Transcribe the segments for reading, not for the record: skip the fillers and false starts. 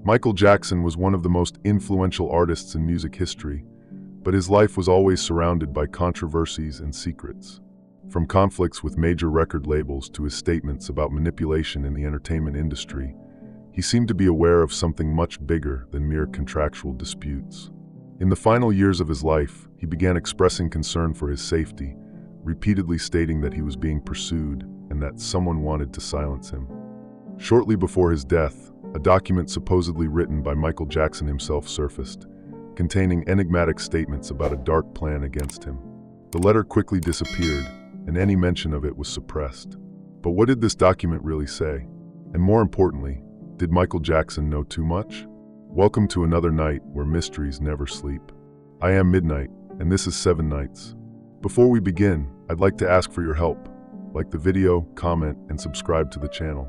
Michael Jackson was one of the most influential artists in music history, but his life was always surrounded by controversies and secrets. From conflicts with major record labels to his statements about manipulation in the entertainment industry, he seemed to be aware of something much bigger than mere contractual disputes. In the final years of his life, he began expressing concern for his safety, repeatedly stating that he was being pursued and that someone wanted to silence him. Shortly before his death, a document supposedly written by Michael Jackson himself surfaced, containing enigmatic statements about a dark plan against him. The letter quickly disappeared, and any mention of it was suppressed. But what did this document really say? And more importantly, did Michael Jackson know too much? Welcome to another night where mysteries never sleep. I am Midnight, and this is 7 Nights. Before we begin, I'd like to ask for your help. Like the video, comment, and subscribe to the channel.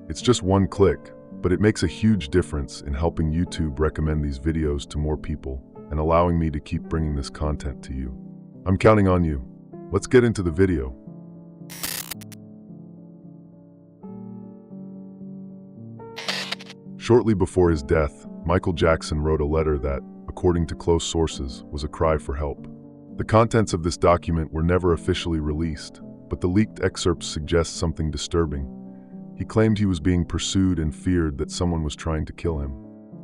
It's just one click, but it makes a huge difference in helping YouTube recommend these videos to more people and allowing me to keep bringing this content to you. I'm counting on you. Let's get into the video. Shortly before his death, Michael Jackson wrote a letter that, according to close sources, was a cry for help. The contents of this document were never officially released, but the leaked excerpts suggest something disturbing. He claimed he was being pursued and feared that someone was trying to kill him.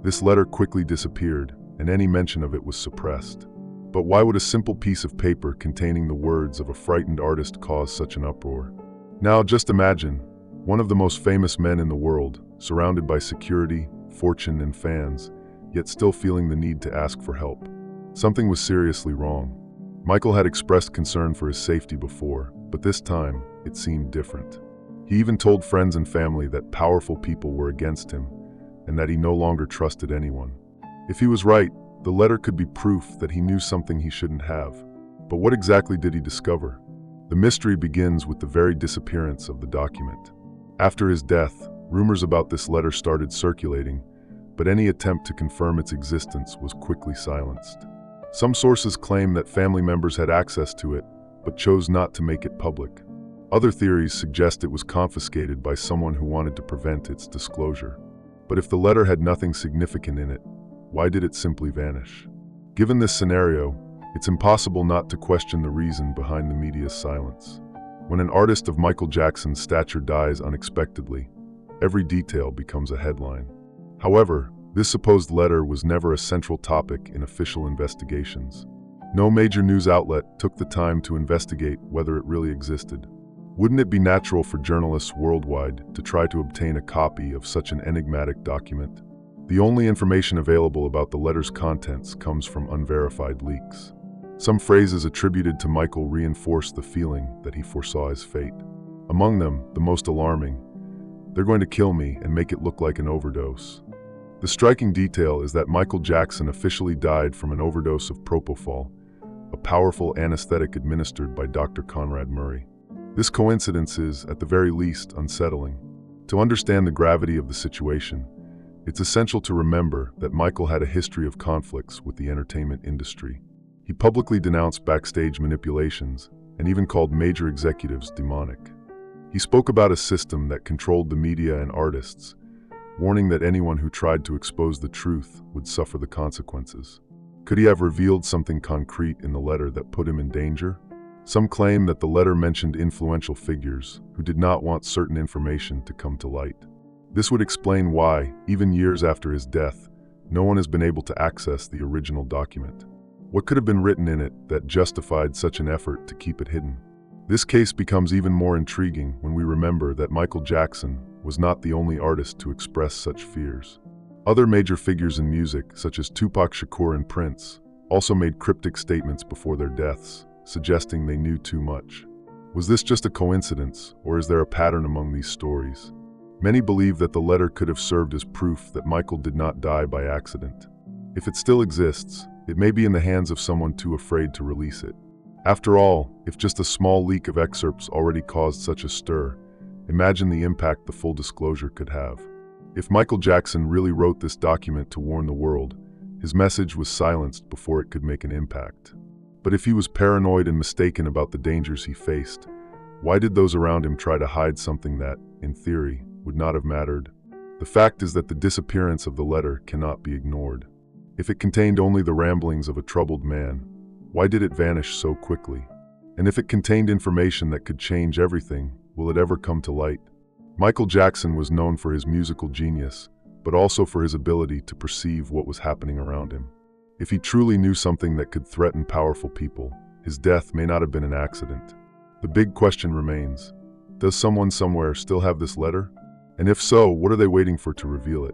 This letter quickly disappeared, and any mention of it was suppressed. But why would a simple piece of paper containing the words of a frightened artist cause such an uproar? Now, just imagine, one of the most famous men in the world, surrounded by security, fortune, and fans, yet still feeling the need to ask for help. Something was seriously wrong. Michael had expressed concern for his safety before, but this time, it seemed different. He even told friends and family that powerful people were against him, and that he no longer trusted anyone. If he was right, the letter could be proof that he knew something he shouldn't have. But what exactly did he discover? The mystery begins with the very disappearance of the document. After his death, rumors about this letter started circulating, but any attempt to confirm its existence was quickly silenced. Some sources claim that family members had access to it, but chose not to make it public. Other theories suggest it was confiscated by someone who wanted to prevent its disclosure. But if the letter had nothing significant in it, why did it simply vanish? Given this scenario, it's impossible not to question the reason behind the media's silence. When an artist of Michael Jackson's stature dies unexpectedly, every detail becomes a headline. However, this supposed letter was never a central topic in official investigations. No major news outlet took the time to investigate whether it really existed. Wouldn't it be natural for journalists worldwide to try to obtain a copy of such an enigmatic document? The only information available about the letter's contents comes from unverified leaks. Some phrases attributed to Michael reinforce the feeling that he foresaw his fate. Among them, the most alarming, "They're going to kill me and make it look like an overdose." The striking detail is that Michael Jackson officially died from an overdose of propofol, a powerful anesthetic administered by Dr. Conrad Murray. This coincidence is, at the very least, unsettling. To understand the gravity of the situation, it's essential to remember that Michael had a history of conflicts with the entertainment industry. He publicly denounced backstage manipulations and even called major executives demonic. He spoke about a system that controlled the media and artists, warning that anyone who tried to expose the truth would suffer the consequences. Could he have revealed something concrete in the letter that put him in danger? Some claim that the letter mentioned influential figures who did not want certain information to come to light. This would explain why, even years after his death, no one has been able to access the original document. What could have been written in it that justified such an effort to keep it hidden? This case becomes even more intriguing when we remember that Michael Jackson was not the only artist to express such fears. Other major figures in music, such as Tupac Shakur and Prince, also made cryptic statements before their deaths, suggesting they knew too much. Was this just a coincidence, or is there a pattern among these stories? Many believe that the letter could have served as proof that Michael did not die by accident. If it still exists, it may be in the hands of someone too afraid to release it. After all, if just a small leak of excerpts already caused such a stir, imagine the impact the full disclosure could have. If Michael Jackson really wrote this document to warn the world, his message was silenced before it could make an impact. But if he was paranoid and mistaken about the dangers he faced, why did those around him try to hide something that, in theory, would not have mattered? The fact is that the disappearance of the letter cannot be ignored. If it contained only the ramblings of a troubled man, why did it vanish so quickly? And if it contained information that could change everything, will it ever come to light? Michael Jackson was known for his musical genius, but also for his ability to perceive what was happening around him. If he truly knew something that could threaten powerful people, his death may not have been an accident. The big question remains, does someone somewhere still have this letter? And if so, what are they waiting for to reveal it?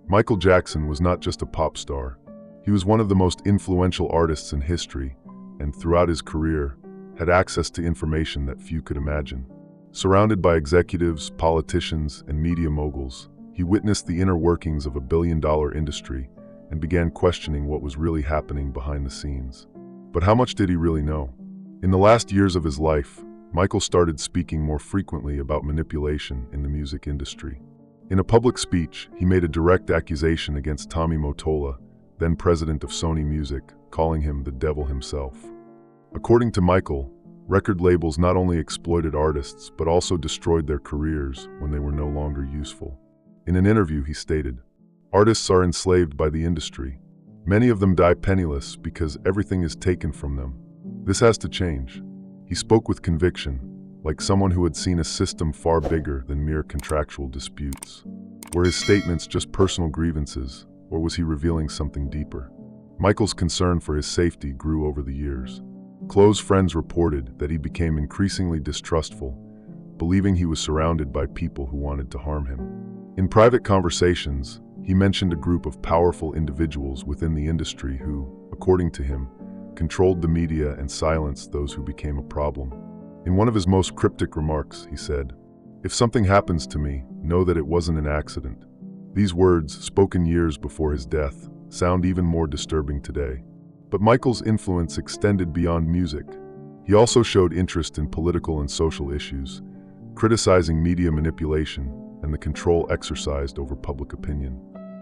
Michael Jackson was not just a pop star. He was one of the most influential artists in history, and throughout his career, had access to information that few could imagine. Surrounded by executives, politicians, and media moguls, he witnessed the inner workings of a billion-dollar industry and began questioning what was really happening behind the scenes. But how much did he really know? In the last years of his life, Michael started speaking more frequently about manipulation in the music industry. In a public speech, he made a direct accusation against Tommy Mottola, then president of Sony Music, calling him the devil himself. According to Michael, record labels not only exploited artists but also destroyed their careers when they were no longer useful. In an interview, he stated, "Artists are enslaved by the industry. Many of them die penniless because everything is taken from them. This has to change." He spoke with conviction, like someone who had seen a system far bigger than mere contractual disputes. Were his statements just personal grievances, or was he revealing something deeper? Michael's concern for his safety grew over the years. Close friends reported that he became increasingly distrustful, believing he was surrounded by people who wanted to harm him. In private conversations, he mentioned a group of powerful individuals within the industry who, according to him, controlled the media and silenced those who became a problem. In one of his most cryptic remarks, he said, "If something happens to me, know that it wasn't an accident." These words, spoken years before his death, sound even more disturbing today. But Michael's influence extended beyond music. He also showed interest in political and social issues, criticizing media manipulation and the control exercised over public opinion.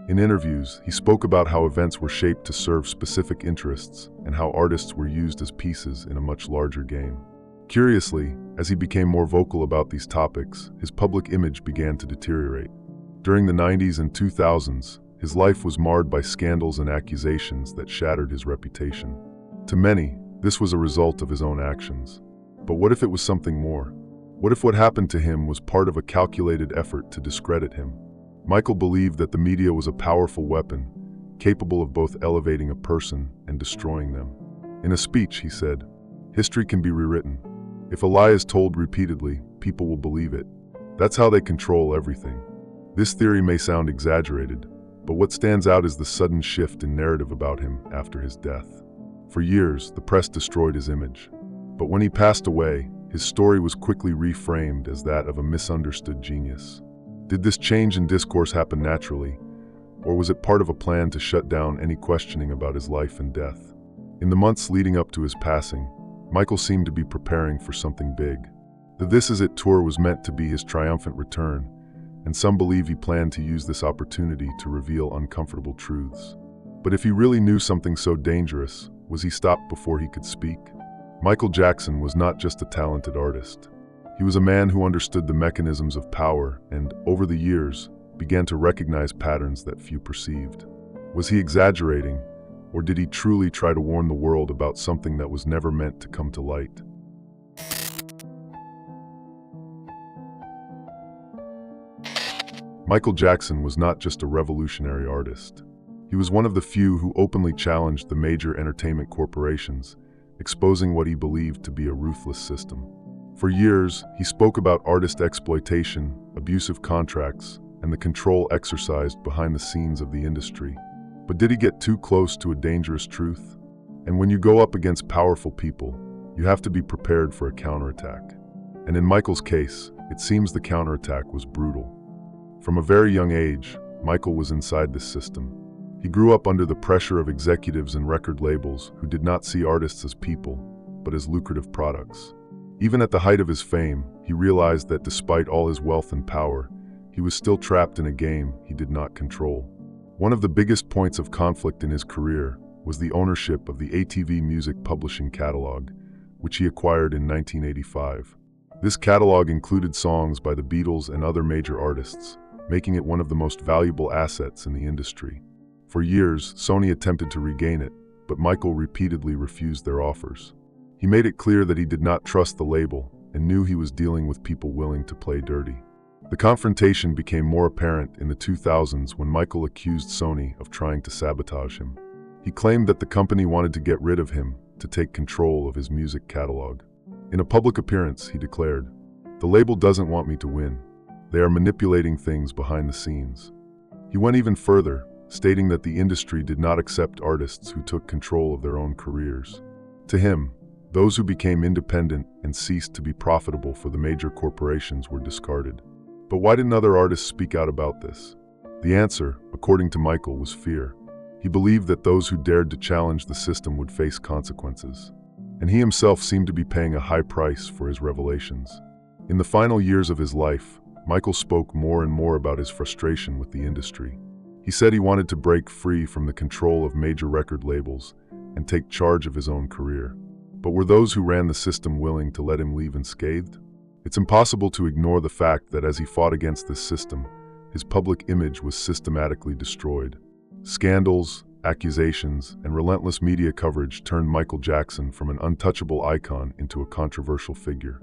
In interviews, he spoke about how events were shaped to serve specific interests and how artists were used as pieces in a much larger game. Curiously, as he became more vocal about these topics, his public image began to deteriorate. During the 90s and 2000s, his life was marred by scandals and accusations that shattered his reputation. To many, this was a result of his own actions. But what if it was something more? What if what happened to him was part of a calculated effort to discredit him? Michael believed that the media was a powerful weapon, capable of both elevating a person and destroying them. In a speech, he said, "History can be rewritten. If a lie is told repeatedly, people will believe it. That's how they control everything." This theory may sound exaggerated, but what stands out is the sudden shift in narrative about him after his death. For years, the press destroyed his image. But when he passed away, his story was quickly reframed as that of a misunderstood genius. Did this change in discourse happen naturally, or was it part of a plan to shut down any questioning about his life and death? In the months leading up to his passing, Michael seemed to be preparing for something big. The This Is It tour was meant to be his triumphant return, and some believe he planned to use this opportunity to reveal uncomfortable truths. But if he really knew something so dangerous, was he stopped before he could speak? Michael Jackson was not just a talented artist. He was a man who understood the mechanisms of power and, over the years, began to recognize patterns that few perceived. Was he exaggerating, or did he truly try to warn the world about something that was never meant to come to light? Michael Jackson was not just a revolutionary artist. He was one of the few who openly challenged the major entertainment corporations, exposing what he believed to be a ruthless system. For years, he spoke about artist exploitation, abusive contracts, and the control exercised behind the scenes of the industry. But did he get too close to a dangerous truth? And when you go up against powerful people, you have to be prepared for a counterattack. And in Michael's case, it seems the counterattack was brutal. From a very young age, Michael was inside this system. He grew up under the pressure of executives and record labels who did not see artists as people, but as lucrative products. Even at the height of his fame, he realized that despite all his wealth and power, he was still trapped in a game he did not control. One of the biggest points of conflict in his career was the ownership of the ATV music publishing catalog, which he acquired in 1985. This catalog included songs by the Beatles and other major artists, making it one of the most valuable assets in the industry. For years, Sony attempted to regain it, but Michael repeatedly refused their offers. He made it clear that he did not trust the label and knew he was dealing with people willing to play dirty. The confrontation became more apparent in the 2000s when Michael accused Sony of trying to sabotage him. He claimed that the company wanted to get rid of him to take control of his music catalog. In a public appearance, he declared, "The label doesn't want me to win. They are manipulating things behind the scenes." He went even further, stating that the industry did not accept artists who took control of their own careers. To him, those who became independent and ceased to be profitable for the major corporations were discarded. But why didn't other artists speak out about this? The answer, according to Michael, was fear. He believed that those who dared to challenge the system would face consequences. And he himself seemed to be paying a high price for his revelations. In the final years of his life, Michael spoke more and more about his frustration with the industry. He said he wanted to break free from the control of major record labels and take charge of his own career. But were those who ran the system willing to let him leave unscathed? It's impossible to ignore the fact that as he fought against this system, his public image was systematically destroyed. Scandals, accusations, and relentless media coverage turned Michael Jackson from an untouchable icon into a controversial figure.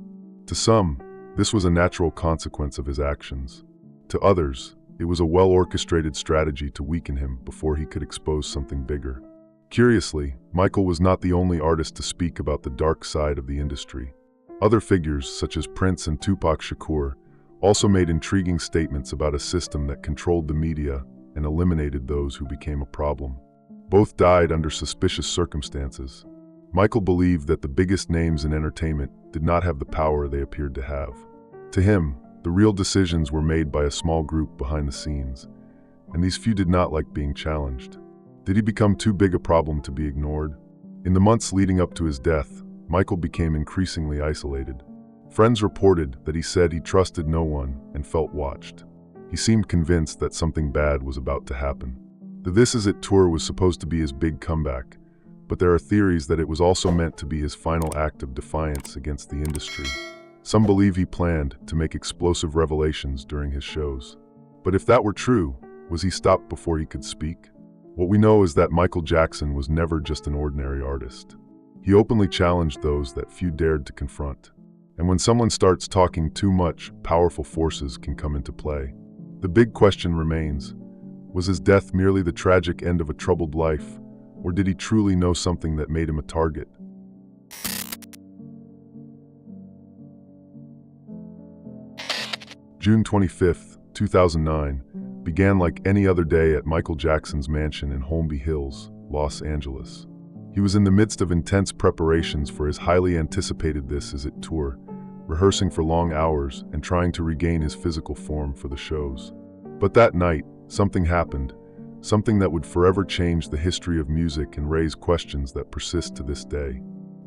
To some, this was a natural consequence of his actions. To others, it was a well-orchestrated strategy to weaken him before he could expose something bigger. Curiously, Michael was not the only artist to speak about the dark side of the industry. Other figures, such as Prince and Tupac Shakur, also made intriguing statements about a system that controlled the media and eliminated those who became a problem. Both died under suspicious circumstances. Michael believed that the biggest names in entertainment did not have the power they appeared to have. To him, the real decisions were made by a small group behind the scenes, and these few did not like being challenged. Did he become too big a problem to be ignored? In the months leading up to his death, Michael became increasingly isolated. Friends reported that he said he trusted no one and felt watched. He seemed convinced that something bad was about to happen. The This Is It tour was supposed to be his big comeback, but there are theories that it was also meant to be his final act of defiance against the industry. Some believe he planned to make explosive revelations during his shows. But if that were true, was he stopped before he could speak? What we know is that Michael Jackson was never just an ordinary artist. He openly challenged those that few dared to confront. And when someone starts talking too much, powerful forces can come into play. The big question remains, was his death merely the tragic end of a troubled life, or did he truly know something that made him a target? June 25, 2009, began like any other day at Michael Jackson's mansion in Holmby Hills, Los Angeles. He was in the midst of intense preparations for his highly anticipated This Is It tour, rehearsing for long hours and trying to regain his physical form for the shows. But that night, something happened, something that would forever change the history of music and raise questions that persist to this day.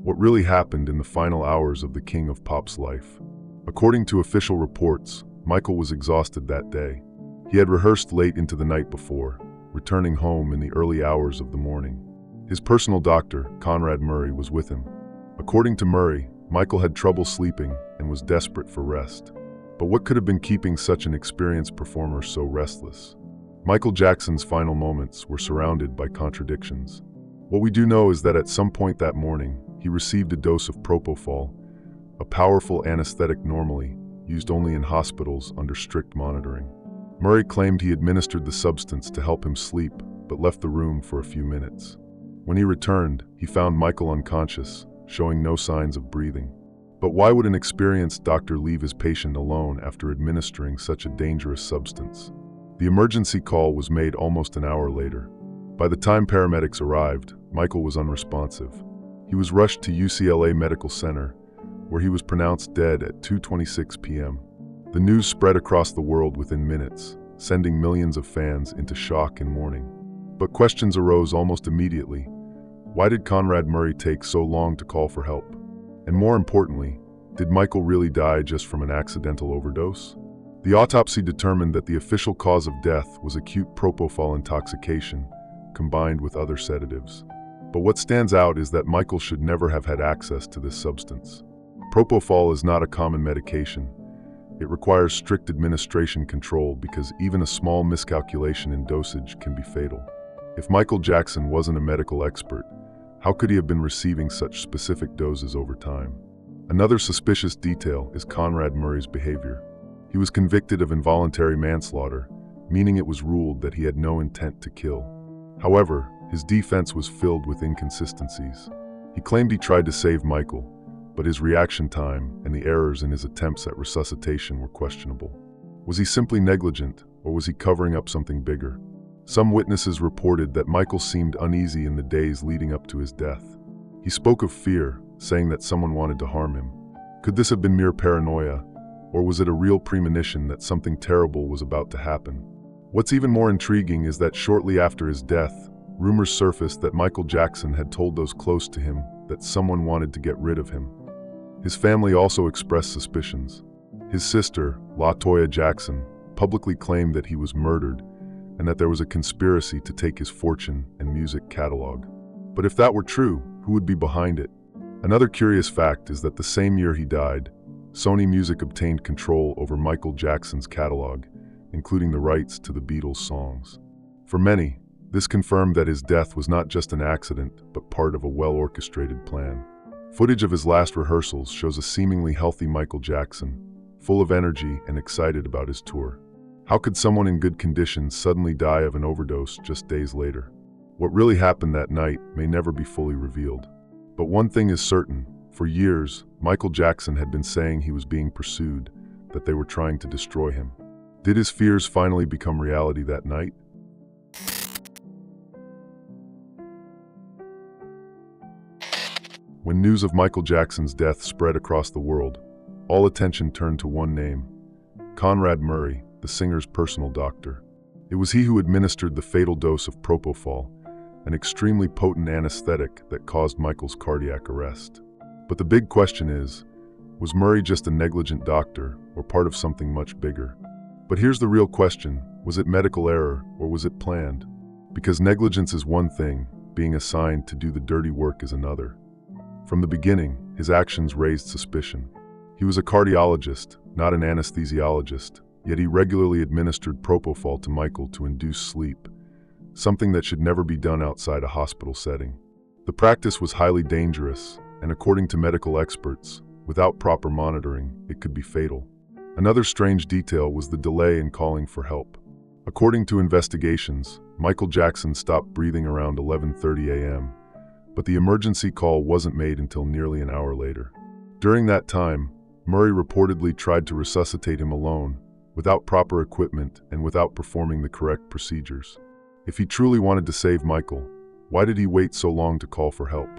What really happened in the final hours of the King of Pop's life? According to official reports, Michael was exhausted that day. He had rehearsed late into the night before, returning home in the early hours of the morning. His personal doctor, Conrad Murray, was with him. According to Murray, Michael had trouble sleeping and was desperate for rest. But what could have been keeping such an experienced performer so restless? Michael Jackson's final moments were surrounded by contradictions. What we do know is that at some point that morning, he received a dose of propofol, a powerful anesthetic normally used only in hospitals under strict monitoring. Murray claimed he administered the substance to help him sleep, but left the room for a few minutes. When he returned, he found Michael unconscious, showing no signs of breathing. But why would an experienced doctor leave his patient alone after administering such a dangerous substance? The emergency call was made almost an hour later. By the time paramedics arrived, Michael was unresponsive. He was rushed to UCLA Medical Center, where he was pronounced dead at 2:26 p.m. The news spread across the world within minutes, sending millions of fans into shock and mourning. But questions arose almost immediately. Why did Conrad Murray take so long to call for help? And more importantly, did Michael really die just from an accidental overdose? The autopsy determined that the official cause of death was acute propofol intoxication, combined with other sedatives. But what stands out is that Michael should never have had access to this substance. Propofol is not a common medication. It requires strict administration control because even a small miscalculation in dosage can be fatal. If Michael Jackson wasn't a medical expert, how could he have been receiving such specific doses over time? Another suspicious detail is Conrad Murray's behavior. He was convicted of involuntary manslaughter, meaning it was ruled that he had no intent to kill. However, his defense was filled with inconsistencies. He claimed he tried to save Michael, but his reaction time and the errors in his attempts at resuscitation were questionable. Was he simply negligent, or was he covering up something bigger? Some witnesses reported that Michael seemed uneasy in the days leading up to his death. He spoke of fear, saying that someone wanted to harm him. Could this have been mere paranoia, or was it a real premonition that something terrible was about to happen? What's even more intriguing is that shortly after his death, rumors surfaced that Michael Jackson had told those close to him that someone wanted to get rid of him. His family also expressed suspicions. His sister, LaToya Jackson, publicly claimed that he was murdered and that there was a conspiracy to take his fortune and music catalog. But if that were true, who would be behind it? Another curious fact is that the same year he died, Sony Music obtained control over Michael Jackson's catalog, including the rights to the Beatles' songs. For many, this confirmed that his death was not just an accident, but part of a well-orchestrated plan. Footage of his last rehearsals shows a seemingly healthy Michael Jackson, full of energy and excited about his tour. How could someone in good condition suddenly die of an overdose just days later? What really happened that night may never be fully revealed. But one thing is certain, for years, Michael Jackson had been saying he was being pursued, that they were trying to destroy him. Did his fears finally become reality that night? When news of Michael Jackson's death spread across the world, all attention turned to one name: Conrad Murray, the singer's personal doctor. It was he who administered the fatal dose of propofol, an extremely potent anesthetic that caused Michael's cardiac arrest. But the big question is, was Murray just a negligent doctor or part of something much bigger? But here's the real question: was it medical error or was it planned? Because negligence is one thing, being assigned to do the dirty work is another. From the beginning, his actions raised suspicion. He was a cardiologist, not an anesthesiologist, yet he regularly administered propofol to Michael to induce sleep, something that should never be done outside a hospital setting. The practice was highly dangerous, and according to medical experts, without proper monitoring, it could be fatal. Another strange detail was the delay in calling for help. According to investigations, Michael Jackson stopped breathing around 11:30 a.m., but the emergency call wasn't made until nearly an hour later. During that time, Murray reportedly tried to resuscitate him alone, without proper equipment and without performing the correct procedures. If he truly wanted to save Michael, why did he wait so long to call for help?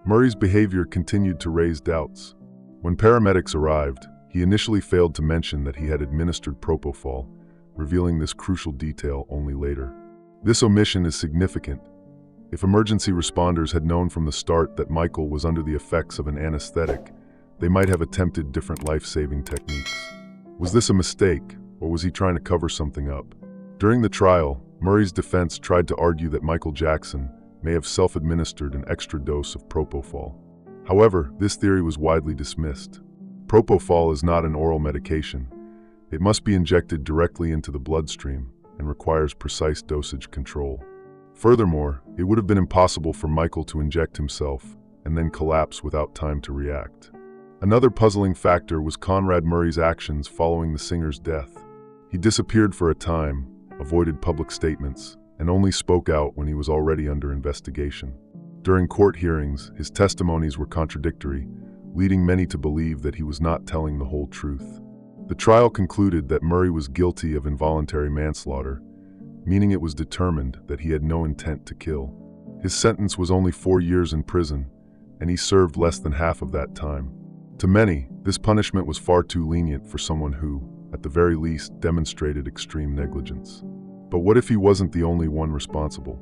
Murray's behavior continued to raise doubts. When paramedics arrived, he initially failed to mention that he had administered propofol, revealing this crucial detail only later. This omission is significant. If emergency responders had known from the start that Michael was under the effects of an anesthetic, they might have attempted different life-saving techniques. Was this a mistake, or was he trying to cover something up? During the trial, Murray's defense tried to argue that Michael Jackson may have self-administered an extra dose of propofol. However, this theory was widely dismissed. Propofol is not an oral medication. It must be injected directly into the bloodstream and requires precise dosage control. Furthermore, it would have been impossible for Michael to inject himself and then collapse without time to react. Another puzzling factor was Conrad Murray's actions following the singer's death. He disappeared for a time, avoided public statements, and only spoke out when he was already under investigation. During court hearings, his testimonies were contradictory, leading many to believe that he was not telling the whole truth. The trial concluded that Murray was guilty of involuntary manslaughter, meaning it was determined that he had no intent to kill. His sentence was only 4 years in prison, and he served less than half of that time. To many, this punishment was far too lenient for someone who, at the very least, demonstrated extreme negligence. But what if he wasn't the only one responsible?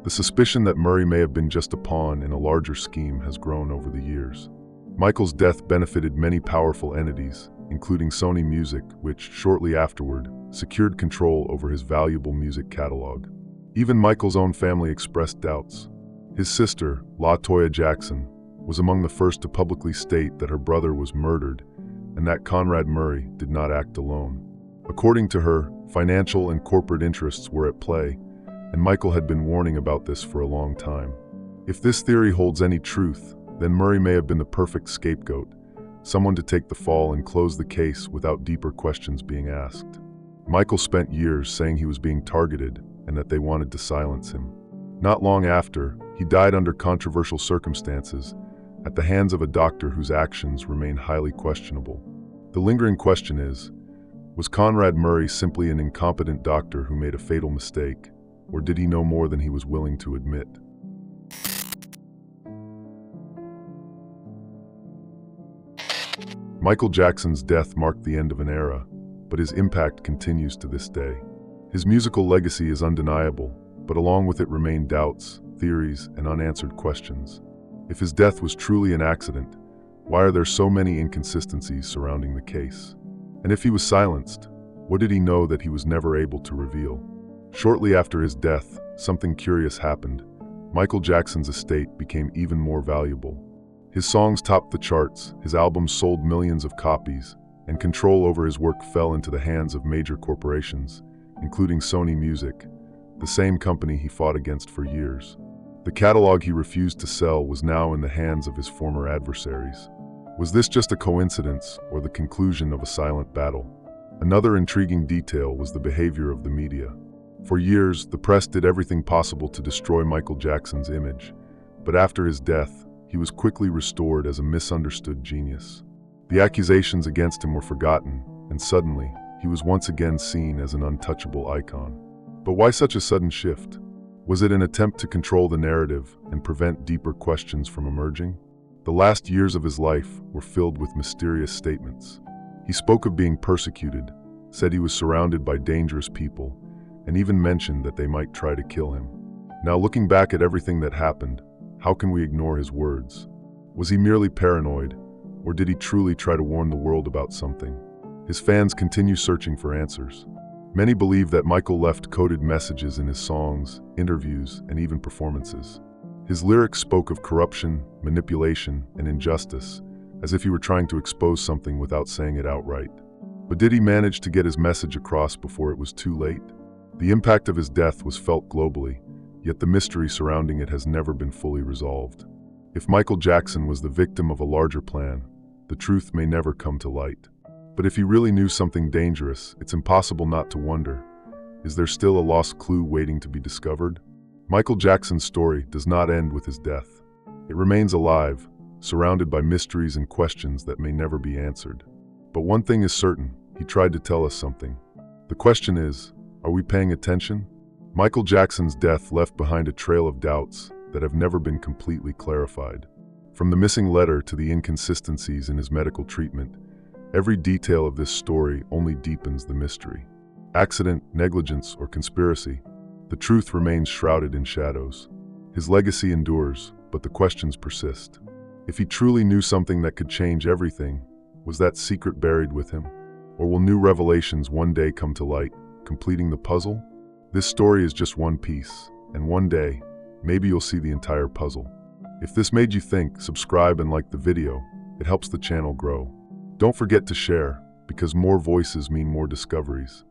The suspicion that Murray may have been just a pawn in a larger scheme has grown over the years. Michael's death benefited many powerful entities, including Sony Music, which, shortly afterward, secured control over his valuable music catalog. Even Michael's own family expressed doubts. His sister, LaToya Jackson, was among the first to publicly state that her brother was murdered and that Conrad Murray did not act alone. According to her, financial and corporate interests were at play, and Michael had been warning about this for a long time. If this theory holds any truth, then Murray may have been the perfect scapegoat, someone to take the fall and close the case without deeper questions being asked. Michael spent years saying he was being targeted and that they wanted to silence him. Not long after, he died under controversial circumstances at the hands of a doctor whose actions remain highly questionable. The lingering question is, was Conrad Murray simply an incompetent doctor who made a fatal mistake, or did he know more than he was willing to admit? Michael Jackson's death marked the end of an era, but his impact continues to this day. His musical legacy is undeniable, but along with it remain doubts, theories, and unanswered questions. If his death was truly an accident, why are there so many inconsistencies surrounding the case? And if he was silenced, what did he know that he was never able to reveal? Shortly after his death, something curious happened. Michael Jackson's estate became even more valuable. His songs topped the charts, his albums sold millions of copies, and control over his work fell into the hands of major corporations, including Sony Music, the same company he fought against for years. The catalog he refused to sell was now in the hands of his former adversaries. Was this just a coincidence or the conclusion of a silent battle? Another intriguing detail was the behavior of the media. For years, the press did everything possible to destroy Michael Jackson's image, but after his death, he was quickly restored as a misunderstood genius. The accusations against him were forgotten, and suddenly, he was once again seen as an untouchable icon. But why such a sudden shift? Was it an attempt to control the narrative and prevent deeper questions from emerging? The last years of his life were filled with mysterious statements. He spoke of being persecuted, said he was surrounded by dangerous people, and even mentioned that they might try to kill him. Now, looking back at everything that happened, how can we ignore his words? Was he merely paranoid, or did he truly try to warn the world about something? His fans continue searching for answers. Many believe that Michael left coded messages in his songs, interviews, and even performances. His lyrics spoke of corruption, manipulation, and injustice, as if he were trying to expose something without saying it outright. But did he manage to get his message across before it was too late? The impact of his death was felt globally, yet the mystery surrounding it has never been fully resolved. If Michael Jackson was the victim of a larger plan, the truth may never come to light. But if he really knew something dangerous, it's impossible not to wonder, is there still a lost clue waiting to be discovered? Michael Jackson's story does not end with his death. It remains alive, surrounded by mysteries and questions that may never be answered. But one thing is certain, he tried to tell us something. The question is, are we paying attention? Michael Jackson's death left behind a trail of doubts that have never been completely clarified. From the missing letter to the inconsistencies in his medical treatment, every detail of this story only deepens the mystery. Accident, negligence, or conspiracy, the truth remains shrouded in shadows. His legacy endures, but the questions persist. If he truly knew something that could change everything, was that secret buried with him? Or will new revelations one day come to light, completing the puzzle? This story is just one piece, and one day, maybe you'll see the entire puzzle. If this made you think, subscribe and like the video. It helps the channel grow. Don't forget to share, because more voices mean more discoveries.